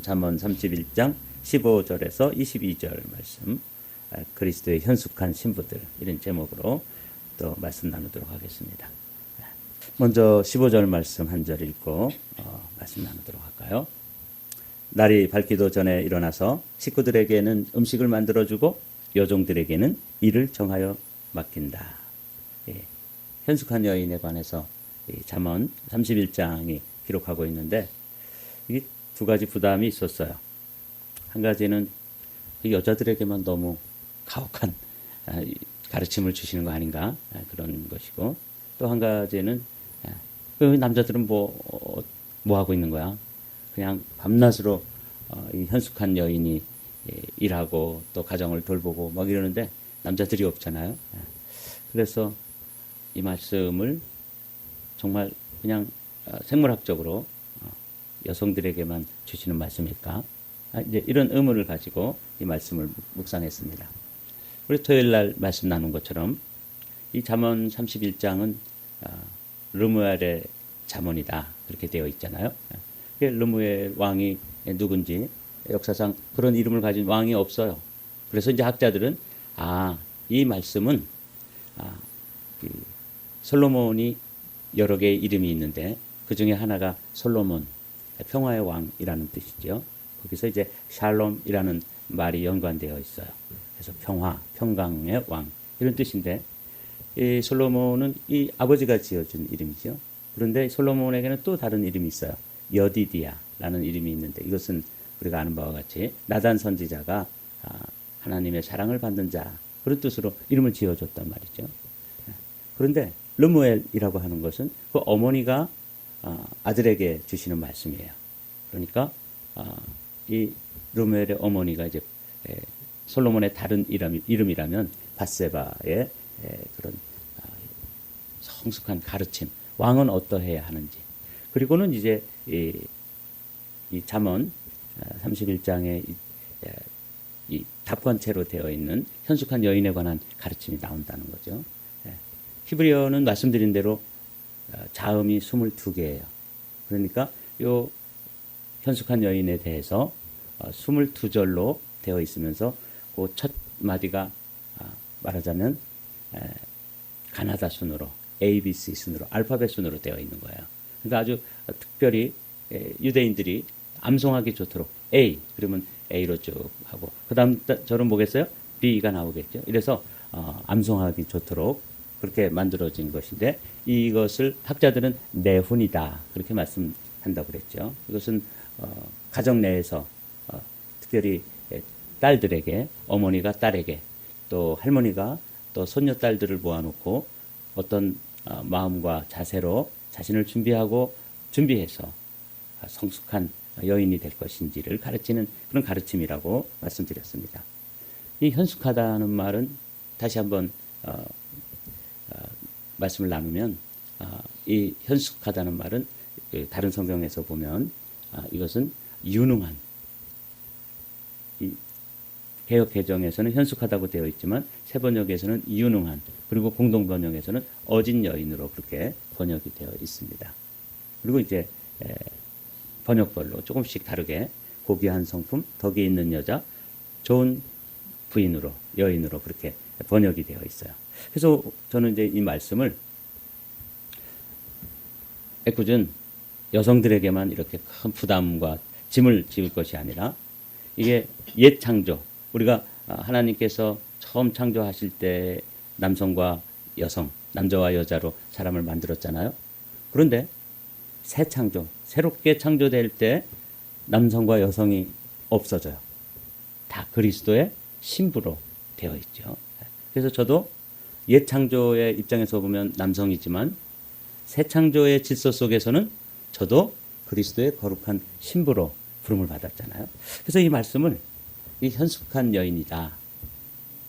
잠언 31장 15절에서 22절 말씀, 그리스도의 현숙한 신부들, 이런 제목으로 또 말씀 나누도록 하겠습니다. 먼저 15절 말씀 한 절 읽고 말씀 나누도록 할까요? 날이 밝기도 전에 일어나서 식구들에게는 음식을 만들어주고 여종들에게는 일을 정하여 맡긴다. 예, 현숙한 여인에 관해서 잠언 31장이 기록하고 있는데, 이게 두 가지 부담이 있었어요. 한 가지는 여자들에게만 너무 가혹한 가르침을 주시는 거 아닌가, 그런 것이고, 또 한 가지는 남자들은 뭐 하고 있는 거야. 그냥 밤낮으로 이 현숙한 여인이 일하고 또 가정을 돌보고 막 이러는데 남자들이 없잖아요. 그래서 이 말씀을 정말 그냥 생물학적으로 여성들에게만 주시는 말씀일까? 이제 이런 의문을 가지고 이 말씀을 묵상했습니다. 우리 토요일 날 말씀 나눈 것처럼 이 잠언 31장은 르무엘의 잠언이다, 그렇게 되어 있잖아요. 르무엘 왕이 누군지 역사상 그런 이름을 가진 왕이 없어요. 그래서 이제 학자들은 이 말씀은 솔로몬이 여러 개의 이름이 있는데 그 중에 하나가 솔로몬, 평화의 왕이라는 뜻이죠. 거기서 이제 샬롬이라는 말이 연관되어 있어요. 그래서 평화, 평강의 왕, 이런 뜻인데, 이 솔로몬은 이 아버지가 지어준 이름이죠. 그런데 솔로몬에게는 또 다른 이름이 있어요. 여디디아라는 이름이 있는데, 이것은 우리가 아는 바와 같이 나단 선지자가 하나님의 사랑을 받는 자, 그런 뜻으로 이름을 지어줬단 말이죠. 그런데 르무엘이라고 하는 것은 그 어머니가 아들에게 주시는 말씀이에요. 그러니까 이 르무엘의 어머니가 이제 솔로몬의 다른 이름이라면 밧세바의 그런 성숙한 가르침, 왕은 어떠해야 하는지, 그리고는 이제 이 잠언 31장에 이 답관체로 되어 있는 현숙한 여인에 관한 가르침이 나온다는 거죠. 히브리어는 말씀드린 대로 자음이 22개예요. 그러니까 요 현숙한 여인에 대해서 22절로 되어 있으면서 그 첫 마디가 말하자면 가나다 순으로, ABC 순으로, 알파벳 순으로 되어 있는 거예요. 그러니까 아주 특별히 유대인들이 암송하기 좋도록 A, 그러면 A로 쭉 하고, 그 다음 절은 뭐겠어요? B가 나오겠죠. 이래서 암송하기 좋도록 그렇게 만들어진 것인데, 이것을 학자들은 내훈이다, 그렇게 말씀한다고 그랬죠. 이것은 가정 내에서 특별히 딸들에게, 어머니가 딸에게, 또 할머니가 또 손녀딸들을 모아놓고 어떤 마음과 자세로 자신을 준비해서 성숙한 여인이 될 것인지를 가르치는 그런 가르침이라고 말씀드렸습니다. 이 현숙하다는 말은 다시 한번 말씀을 나누면, 이 현숙하다는 말은 다른 성경에서 보면 이것은 유능한, 이 개역 개정에서는 현숙하다고 되어 있지만 새 번역에서는 유능한, 그리고 공동 번역에서는 어진 여인으로 그렇게 번역이 되어 있습니다. 그리고 이제 번역별로 조금씩 다르게 고귀한 성품, 덕이 있는 여자, 좋은 부인으로, 여인으로 그렇게 번역이 되어 있어요. 그래서 저는 이제 이 말씀을 애꿎은 여성들에게만 이렇게 큰 부담과 짐을 지을 것이 아니라, 이게 옛 창조, 우리가 하나님께서 처음 창조하실 때 남성과 여성, 남자와 여자로 사람을 만들었잖아요. 그런데 새 창조, 새롭게 창조될 때 남성과 여성이 없어져요. 다 그리스도의 신부로 되어 있죠. 그래서 저도 옛 창조의 입장에서 보면 남성이지만 새 창조의 질서 속에서는 저도 그리스도의 거룩한 신부로 부름을 받았잖아요. 그래서 이 말씀을 이 현숙한 여인이다,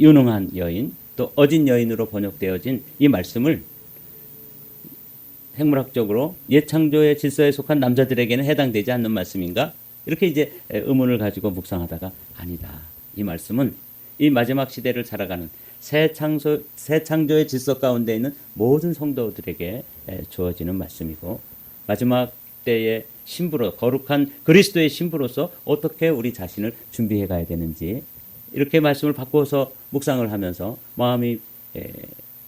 유능한 여인, 또 어진 여인으로 번역되어진 이 말씀을 생물학적으로 옛 창조의 질서에 속한 남자들에게는 해당되지 않는 말씀인가? 이렇게 이제 의문을 가지고 묵상하다가, 아니다, 이 말씀은 이 마지막 시대를 살아가는 새 창조의 질서 가운데 있는 모든 성도들에게 주어지는 말씀이고, 마지막 때에 신부로 거룩한 그리스도의 신부로서 어떻게 우리 자신을 준비해 가야 되는지 이렇게 말씀을 바꿔서 묵상을 하면서 마음이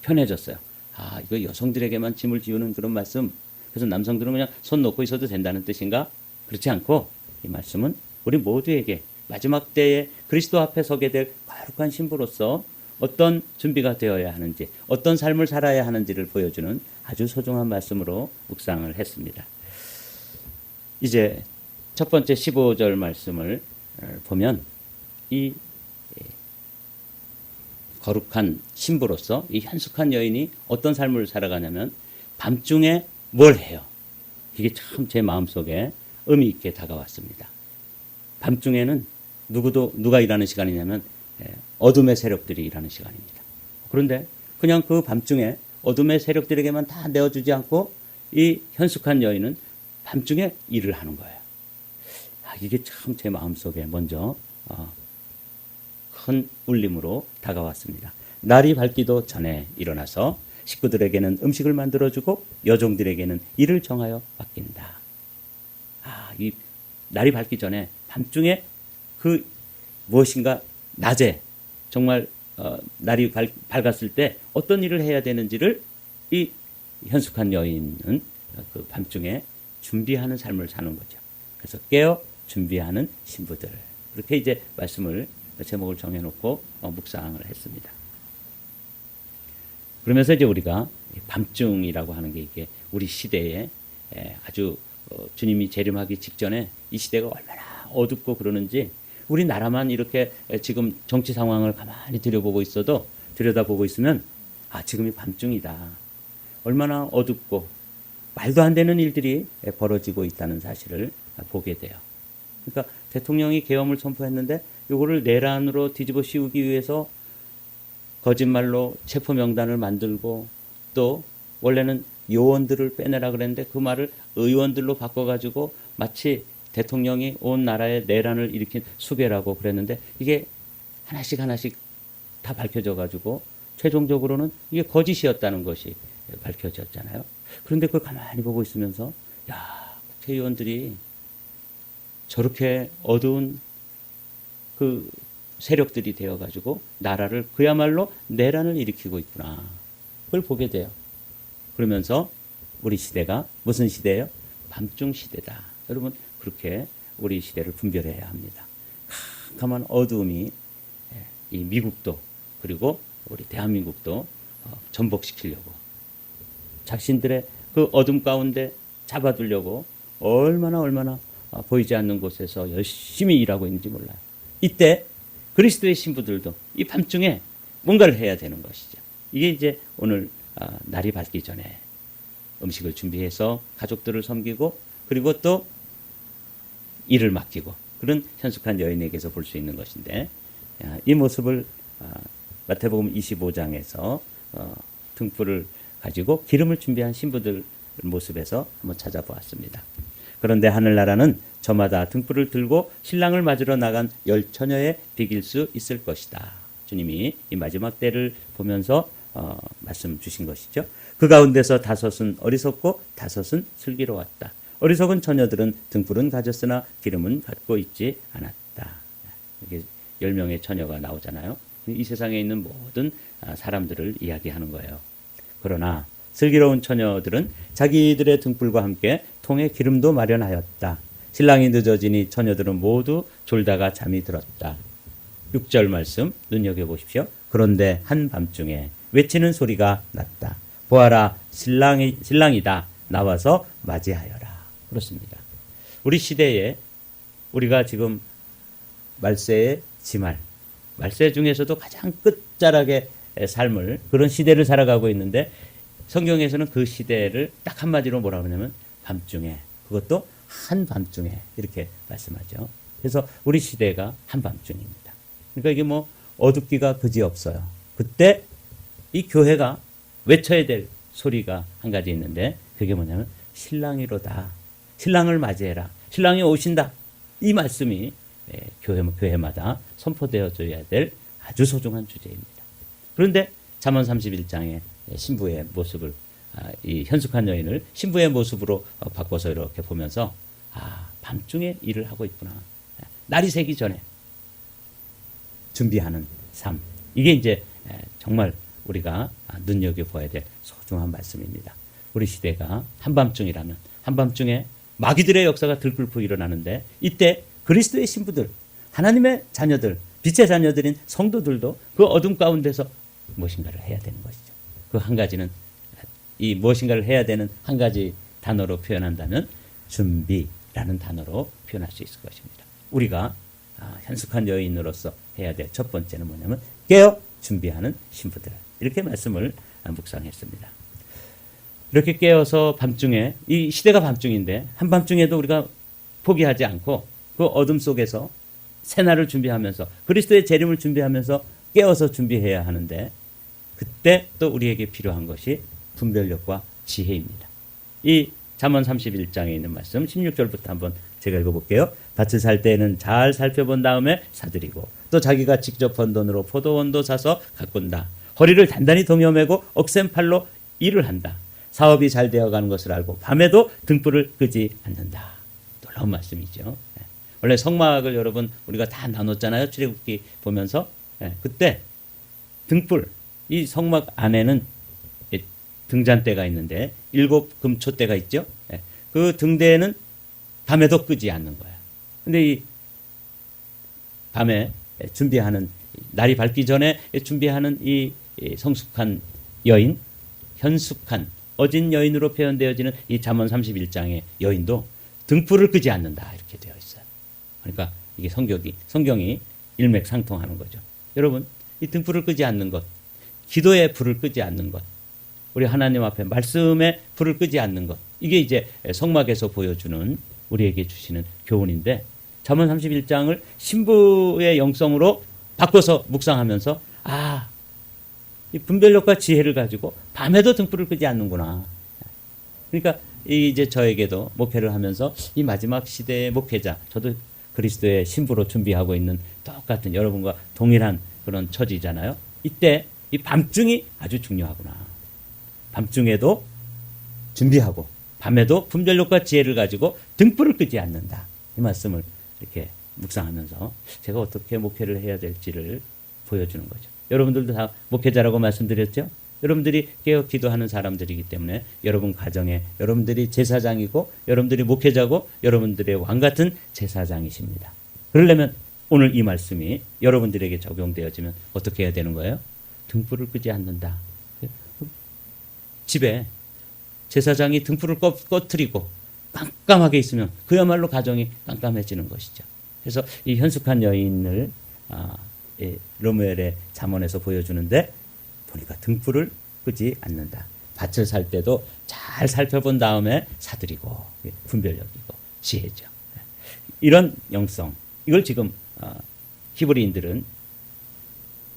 편해졌어요. 아, 이거 여성들에게만 짐을 지우는 그런 말씀. 그래서 남성들은 그냥 손 놓고 있어도 된다는 뜻인가? 그렇지 않고 이 말씀은 우리 모두에게 마지막 때에 그리스도 앞에 서게 될 거룩한 신부로서 어떤 준비가 되어야 하는지, 어떤 삶을 살아야 하는지를 보여주는 아주 소중한 말씀으로 묵상을 했습니다. 이제 첫 번째 15절 말씀을 보면 이 거룩한 신부로서 이 현숙한 여인이 어떤 삶을 살아가냐면 밤중에 뭘 해요? 이게 참 제 마음속에 의미 있게 다가왔습니다. 밤중에는 누가 일하는 시간이냐면 어둠의 세력들이 일하는 시간입니다. 그런데 그냥 그 밤중에 어둠의 세력들에게만 다 내어주지 않고 이 현숙한 여인은 밤중에 일을 하는 거예요. 이게 참 제 마음속에 먼저 큰 울림으로 다가왔습니다. 날이 밝기도 전에 일어나서 식구들에게는 음식을 만들어주고 여종들에게는 일을 정하여 맡긴다. 이 날이 밝기 전에 밤중에 그 무엇인가 낮에 정말 날이 밝았을 때 어떤 일을 해야 되는지를 이 현숙한 여인은 그 밤중에 준비하는 삶을 사는 거죠. 그래서 깨어 준비하는 신부들. 그렇게 이제 말씀을 제목을 정해놓고 묵상을 했습니다. 그러면서 이제 우리가 밤중이라고 하는 게 이게 우리 시대에 아주 주님이 재림하기 직전에 이 시대가 얼마나 어둡고 그러는지 우리나라만 이렇게 지금 정치 상황을 가만히 들여다보고 있으면 지금이 밤중이다. 얼마나 어둡고 말도 안 되는 일들이 벌어지고 있다는 사실을 보게 돼요. 그러니까 대통령이 계엄을 선포했는데 이거를 내란으로 뒤집어 씌우기 위해서 거짓말로 체포 명단을 만들고 또 원래는 요원들을 빼내라 그랬는데 그 말을 의원들로 바꿔가지고 마치 대통령이 온 나라에 내란을 일으킨 수괴라고 그랬는데 이게 하나씩 다 밝혀져가지고 최종적으로는 이게 거짓이었다는 것이 밝혀졌잖아요. 그런데 그걸 가만히 보고 있으면서 국회의원들이 저렇게 어두운 그 세력들이 되어가지고 나라를 그야말로 내란을 일으키고 있구나. 그걸 보게 돼요. 그러면서 우리 시대가 무슨 시대예요? 밤중 시대다. 여러분 그렇게 우리 시대를 분별해야 합니다. 캄캄한 어두움이 이 미국도 그리고 우리 대한민국도 전복시키려고 자신들의 그 어둠 가운데 잡아두려고 얼마나 보이지 않는 곳에서 열심히 일하고 있는지 몰라요. 이때 그리스도의 신부들도 이 밤중에 뭔가를 해야 되는 것이죠. 이게 이제 오늘 날이 밝기 전에 음식을 준비해서 가족들을 섬기고 그리고 또 일을 맡기고 그런 현숙한 여인에게서 볼 수 있는 것인데 이 모습을 마태복음 25장에서 등불을 가지고 기름을 준비한 신부들 모습에서 한번 찾아보았습니다. 그런데 하늘나라는 저마다 등불을 들고 신랑을 맞으러 나간 10처녀에 비길 수 있을 것이다. 주님이 이 마지막 때를 보면서 말씀 주신 것이죠. 그 가운데서 5은 어리석고 5은 슬기로웠다. 어리석은 처녀들은 등불은 가졌으나 기름은 갖고 있지 않았다. 이게 10명의 처녀가 나오잖아요. 이 세상에 있는 모든 사람들을 이야기하는 거예요. 그러나 슬기로운 처녀들은 자기들의 등불과 함께 통에 기름도 마련하였다. 신랑이 늦어지니 처녀들은 모두 졸다가 잠이 들었다. 6절 말씀 눈여겨보십시오. 그런데 한밤중에 외치는 소리가 났다. 보아라, 신랑이다. 나와서 맞이하여라. 그렇습니다. 우리 시대에 우리가 지금 말세의 지말, 말세 중에서도 가장 끝자락의 삶을 그런 시대를 살아가고 있는데 성경에서는 그 시대를 딱 한마디로 뭐라고 하냐면 밤중에, 그것도 한밤중에 이렇게 말씀하죠. 그래서 우리 시대가 한밤중입니다. 그러니까 이게 뭐 어둡기가 그지없어요. 그때 이 교회가 외쳐야 될 소리가 한 가지 있는데 그게 뭐냐면 신랑이로다. 신랑을 맞이해라. 신랑이 오신다. 이 말씀이 교회마다 선포되어져야 될 아주 소중한 주제입니다. 그런데 잠언 31장의 신부의 모습을 이 현숙한 여인을 신부의 모습으로 바꿔서 이렇게 보면서 밤중에 일을 하고 있구나. 날이 새기 전에 준비하는 삶. 이게 이제 정말 우리가 눈여겨봐야 될 소중한 말씀입니다. 우리 시대가 한밤중이라면 한밤중에 마귀들의 역사가 들끓고 일어나는데 이때 그리스도의 신부들, 하나님의 자녀들, 빛의 자녀들인 성도들도 그 어둠 가운데서 무엇인가를 해야 되는 것이죠. 그 한 가지는 이 무엇인가를 해야 되는 한 가지 단어로 표현한다면 준비라는 단어로 표현할 수 있을 것입니다. 우리가 현숙한 여인으로서 해야 될 첫 번째는 뭐냐면 깨어 준비하는 신부들. 이렇게 말씀을 묵상했습니다. 이렇게 깨어서 밤중에, 이 시대가 밤중인데 한밤중에도 우리가 포기하지 않고 그 어둠 속에서 새날을 준비하면서 그리스도의 재림을 준비하면서 깨어서 준비해야 하는데 그때 또 우리에게 필요한 것이 분별력과 지혜입니다. 이 잠언 31장에 있는 말씀 16절부터 한번 제가 읽어볼게요. 밭을 살 때에는 잘 살펴본 다음에 사들이고 또 자기가 직접 번 돈으로 포도원도 사서 가꾼다. 허리를 단단히 동여매고 억센 팔로 일을 한다. 사업이 잘 되어가는 것을 알고 밤에도 등불을 끄지 않는다. 놀라운 말씀이죠. 원래 성막을 여러분 우리가 다 나눴잖아요. 출애굽기 보면서. 그때 등불, 이 성막 안에는 등잔대가 있는데 7 금초대가 있죠. 그 등대에는 밤에도 끄지 않는 거야. 근데 이 밤에 준비하는, 날이 밝기 전에 준비하는 이 성숙한 여인, 현숙한 어진 여인으로 표현되어지는 이 잠언 31장의 여인도 등불을 끄지 않는다 이렇게 되어 있어요. 그러니까 이게 성경이 일맥상통하는 거죠. 여러분, 이 등불을 끄지 않는 것, 기도에 불을 끄지 않는 것, 우리 하나님 앞에 말씀에 불을 끄지 않는 것, 이게 이제 성막에서 보여주는 우리에게 주시는 교훈인데 잠언 31장을 신부의 영성으로 바꿔서 묵상하면서 이 분별력과 지혜를 가지고 밤에도 등불을 끄지 않는구나. 그러니까 이제 저에게도 목회를 하면서 이 마지막 시대의 목회자, 저도 그리스도의 신부로 준비하고 있는 똑같은 여러분과 동일한 그런 처지잖아요. 이때 이 밤중이 아주 중요하구나. 밤중에도 준비하고 밤에도 분별력과 지혜를 가지고 등불을 끄지 않는다. 이 말씀을 이렇게 묵상하면서 제가 어떻게 목회를 해야 될지를 보여주는 거죠. 여러분들도 다 목회자라고 말씀드렸죠? 여러분들이 깨어 기도하는 사람들이기 때문에 여러분 가정에 여러분들이 제사장이고 여러분들이 목회자고 여러분들의 왕같은 제사장이십니다. 그러려면 오늘 이 말씀이 여러분들에게 적용되어지면 어떻게 해야 되는 거예요? 등불을 끄지 않는다. 집에 제사장이 등불을 꺼트리고 깜깜하게 있으면 그야말로 가정이 깜깜해지는 것이죠. 그래서 이 현숙한 여인을 로무엘의 잠언에서 보여주는데 보니까 등불을 끄지 않는다. 밭을 살 때도 잘 살펴본 다음에 사들이고 분별력이고 지혜죠. 이런 영성, 이걸 지금 히브리인들은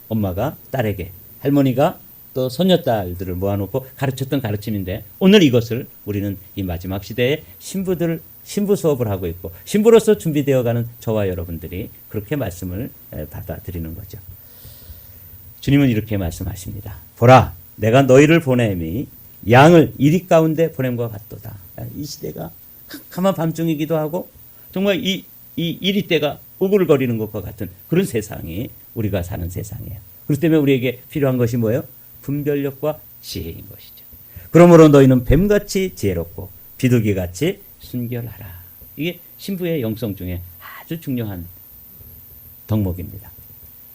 엄마가 딸에게, 할머니가 또 손녀딸들을 모아놓고 가르쳤던 가르침인데 오늘 이것을 우리는 이 마지막 시대에 신부 수업을 하고 있고 신부로서 준비되어가는 저와 여러분들이 그렇게 말씀을 받아들이는 거죠. 주님은 이렇게 말씀하십니다. 보라, 내가 너희를 보냄이 양을 이리 가운데 보냄과 같도다. 이 시대가 캄캄한 밤중이기도 하고 정말 이 이리때가 오글거리는 것과 같은 그런 세상이 우리가 사는 세상이에요. 그렇기 때문에 우리에게 필요한 것이 뭐예요? 분별력과 지혜인 것이죠. 그러므로 너희는 뱀같이 지혜롭고 비둘기같이 순결하라. 이게 신부의 영성 중에 아주 중요한 덕목입니다.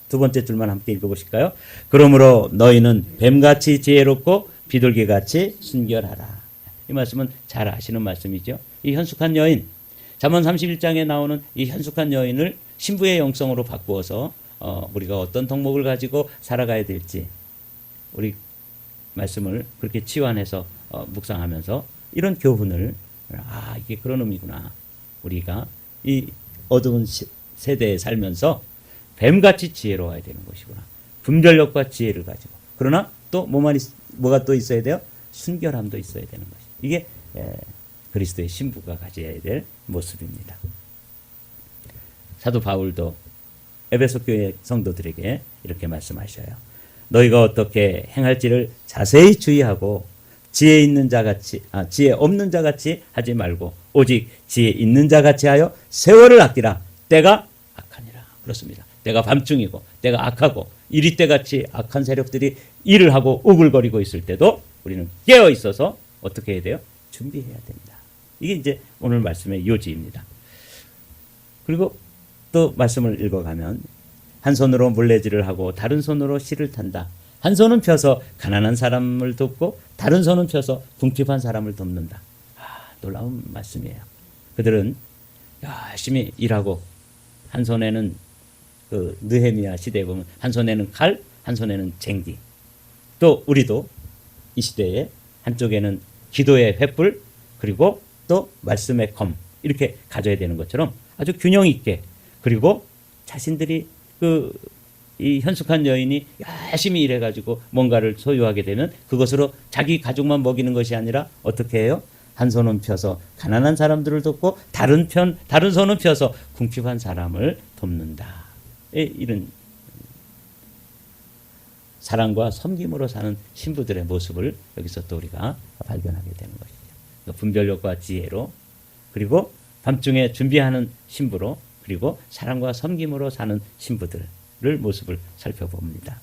두 번째 줄만 함께 읽어보실까요? 그러므로 너희는 뱀같이 지혜롭고 비둘기같이 순결하라. 이 말씀은 잘 아시는 말씀이죠. 이 현숙한 여인, 잠언 31장에 나오는 이 현숙한 여인을 신부의 영성으로 바꾸어서 우리가 어떤 덕목을 가지고 살아가야 될지 우리 말씀을 그렇게 치환해서 묵상하면서 이런 교훈을 이게 그런 의미구나. 우리가 이 어두운 세대에 살면서 뱀같이 지혜로워야 되는 것이구나. 분별력과 지혜를 가지고. 그러나 또 뭐가 또 있어야 돼요? 순결함도 있어야 되는 것이. 이게 그리스도의 신부가 가져야 될 모습입니다. 사도 바울도 에베소 교회 성도들에게 이렇게 말씀하셔요. 너희가 어떻게 행할지를 자세히 주의하고 지혜 없는 자같이 하지 말고 오직 지혜 있는 자 같이 하여 세월을 아끼라. 때가 악하니라. 그렇습니다. 때가 밤중이고 때가 악하고 이리 때같이 악한 세력들이 일을 하고 우글거리고 있을 때도 우리는 깨어 있어서 어떻게 해야 돼요? 준비해야 됩니다. 이게 이제 오늘 말씀의 요지입니다. 그리고 또 말씀을 읽어가면 한 손으로 물레질을 하고 다른 손으로 실을 탄다. 한 손은 펴서 가난한 사람을 돕고 다른 손은 펴서 궁핍한 사람을 돕는다. 놀라운 말씀이에요. 그들은 열심히 일하고 한 손에는 그 느헤미야 시대에 보면 한 손에는 칼, 한 손에는 쟁기. 또 우리도 이 시대에 한쪽에는 기도의 횃불 그리고 또 말씀의 검 이렇게 가져야 되는 것처럼 아주 균형 있게 그리고 자신들이 이 현숙한 여인이 열심히 일해가지고 뭔가를 소유하게 되면 그것으로 자기 가족만 먹이는 것이 아니라 어떻게 해요? 한 손은 펴서 가난한 사람들을 돕고 다른 손은 펴서 궁핍한 사람을 돕는다. 이런 사랑과 섬김으로 사는 신부들의 모습을 여기서 또 우리가 발견하게 되는 것이죠. 분별력과 지혜로 그리고 밤중에 준비하는 신부로 그리고 사랑과 섬김으로 사는 신부들을 모습을 살펴봅니다.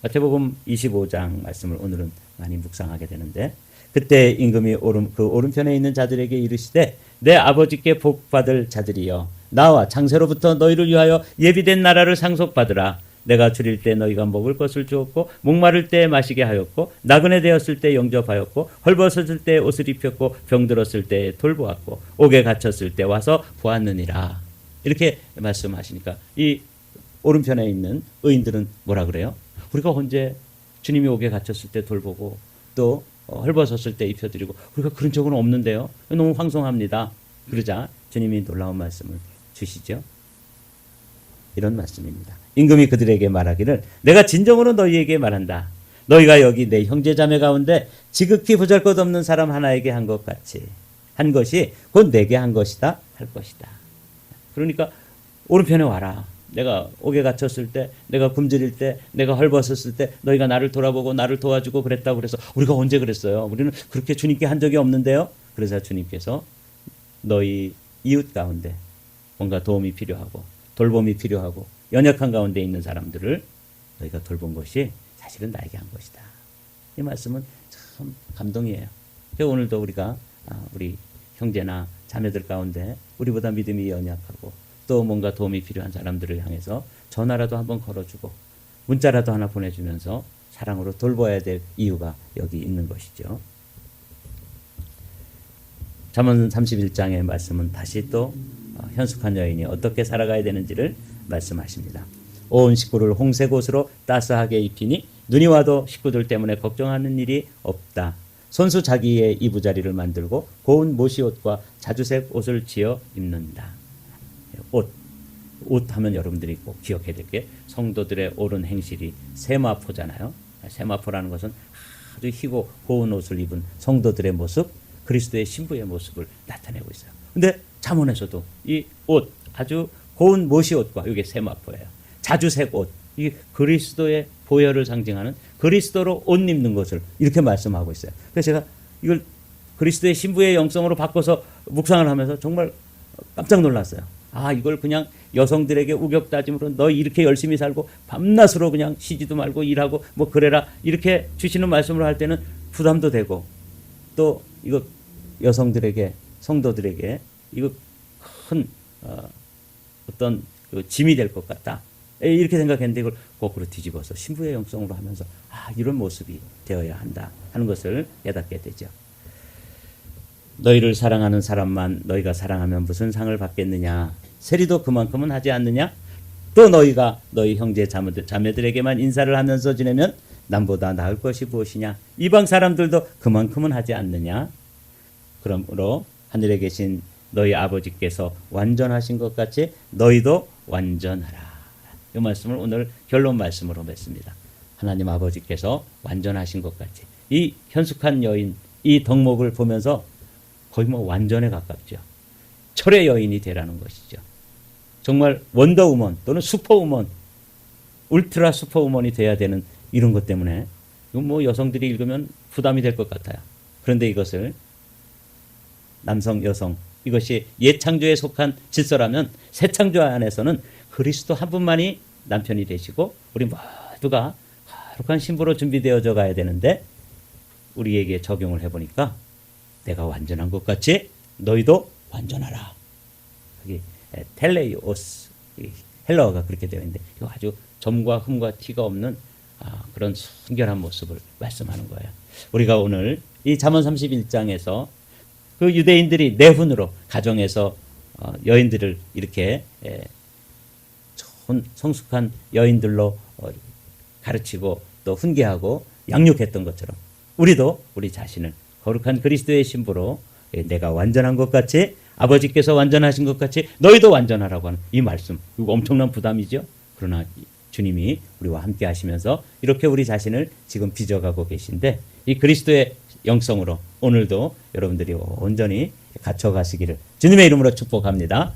마태복음 25장 말씀을 오늘은 많이 묵상하게 되는데 그때 임금이 그 오른편에 있는 자들에게 이르시되 내 아버지께 복받을 자들이여 나와 창세로부터 너희를 위하여 예비된 나라를 상속받으라. 내가 줄일 때 너희가 먹을 것을 주었고 목마를 때 마시게 하였고 나그네 되었을 때 영접하였고 헐벗었을 때 옷을 입혔고 병들었을 때 돌보았고 옥에 갇혔을 때 와서 보았느니라. 이렇게 말씀하시니까 이 오른편에 있는 의인들은 뭐라 그래요? 우리가 언제 주님이 옥에 갇혔을 때 돌보고 또 헐벗었을 때 입혀드리고 우리가 그런 적은 없는데요. 너무 황송합니다. 그러자 주님이 놀라운 말씀을 주시죠. 이런 말씀입니다. 임금이 그들에게 말하기를 내가 진정으로 너희에게 말한다. 너희가 여기 내 형제 자매 가운데 지극히 보잘것없는 사람 하나에게 한 것 같이 한 것이 곧 내게 한 것이다 할 것이다. 그러니까 오른편에 와라. 내가 옥에 갇혔을 때, 내가 굶주릴 때, 내가 헐벗었을 때 너희가 나를 돌아보고 나를 도와주고 그랬다고 그래서 우리가 언제 그랬어요? 우리는 그렇게 주님께 한 적이 없는데요. 그래서 주님께서 너희 이웃 가운데 뭔가 도움이 필요하고 돌봄이 필요하고 연약한 가운데 있는 사람들을 너희가 돌본 것이 사실은 나에게 한 것이다. 이 말씀은 참 감동이에요. 오늘도 우리가 우리 형제나 자매들 가운데 우리보다 믿음이 연약하고 또 뭔가 도움이 필요한 사람들을 향해서 전화라도 한번 걸어주고 문자라도 하나 보내주면서 사랑으로 돌봐야 될 이유가 여기 있는 것이죠. 잠언 31장의 말씀은 다시 또 현숙한 여인이 어떻게 살아가야 되는지를 말씀하십니다. 온 식구를 홍색옷으로 따스하게 입히니 눈이 와도 식구들 때문에 걱정하는 일이 없다. 손수 자기의 이부자리를 만들고 고운 모시옷과 자주색 옷을 지어 입는다. 옷 하면 여러분들이 꼭 기억해야 될 게 성도들의 옳은 행실이 세마포잖아요. 세마포라는 것은 아주 희고 고운 옷을 입은 성도들의 모습, 그리스도의 신부의 모습을 나타내고 있어요. 근데 잠언에서도 이 옷, 아주 고운 모시옷과 이게 세마포예요. 자주색 옷, 이게 그리스도의 보혈을 상징하는 그리스도로 옷 입는 것을 이렇게 말씀하고 있어요. 그래서 제가 이걸 그리스도의 신부의 영성으로 바꿔서 묵상을 하면서 정말 깜짝 놀랐어요. 이걸 그냥 여성들에게 우격다짐으로 너 이렇게 열심히 살고 밤낮으로 그냥 쉬지도 말고 일하고 뭐 그래라 이렇게 주시는 말씀을 할 때는 부담도 되고 또 이거 여성들에게 성도들에게 이거 큰 어떤 그 짐이 될 것 같다 이렇게 생각했는데 이걸 거꾸로 뒤집어서 신부의 영성으로 하면서 이런 모습이 되어야 한다 하는 것을 깨닫게 되죠. 너희를 사랑하는 사람만 너희가 사랑하면 무슨 상을 받겠느냐. 세리도 그만큼은 하지 않느냐. 또 너희가 너희 형제 자매들에게만 인사를 하면서 지내면 남보다 나을 것이 무엇이냐. 이방 사람들도 그만큼은 하지 않느냐. 그러므로 하늘에 계신 너희 아버지께서 완전하신 것 같이 너희도 완전하라. 이 말씀을 오늘 결론 말씀으로 맺습니다. 하나님 아버지께서 완전하신 것 같이 이 현숙한 여인 이 덕목을 보면서 거의 완전에 가깝죠. 철의 여인이 되라는 것이죠. 정말 원더우먼 또는 슈퍼우먼, 울트라 슈퍼우먼이 돼야 되는 이런 것 때문에 이건 여성들이 읽으면 부담이 될 것 같아요. 그런데 이것을 남성, 여성 이것이 옛 창조에 속한 질서라면 새 창조 안에서는 그리스도 한 분만이 남편이 되시고 우리 모두가 거룩한 신부로 준비되어져 가야 되는데 우리에게 적용을 해보니까 내가 완전한 것 같이 너희도 완전하라. 여기 텔레이오스 헬러어가 그렇게 되어 있는데 이거 아주 점과 흠과 티가 없는 그런 순결한 모습을 말씀하는 거예요. 우리가 오늘 이 잠언 31장에서 그 유대인들이 내훈으로 가정에서 여인들을 이렇게 좋은 성숙한 여인들로 가르치고 또 훈계하고 양육했던 것처럼 우리도 우리 자신을 거룩한 그리스도의 신부로 내가 완전한 것 같이 아버지께서 완전하신 것 같이 너희도 완전하라고 하는 이 말씀, 이거 엄청난 부담이죠. 그러나 주님이 우리와 함께 하시면서 이렇게 우리 자신을 지금 빚어가고 계신데 이 그리스도의 영성으로 오늘도 여러분들이 온전히 갇혀가시기를 주님의 이름으로 축복합니다.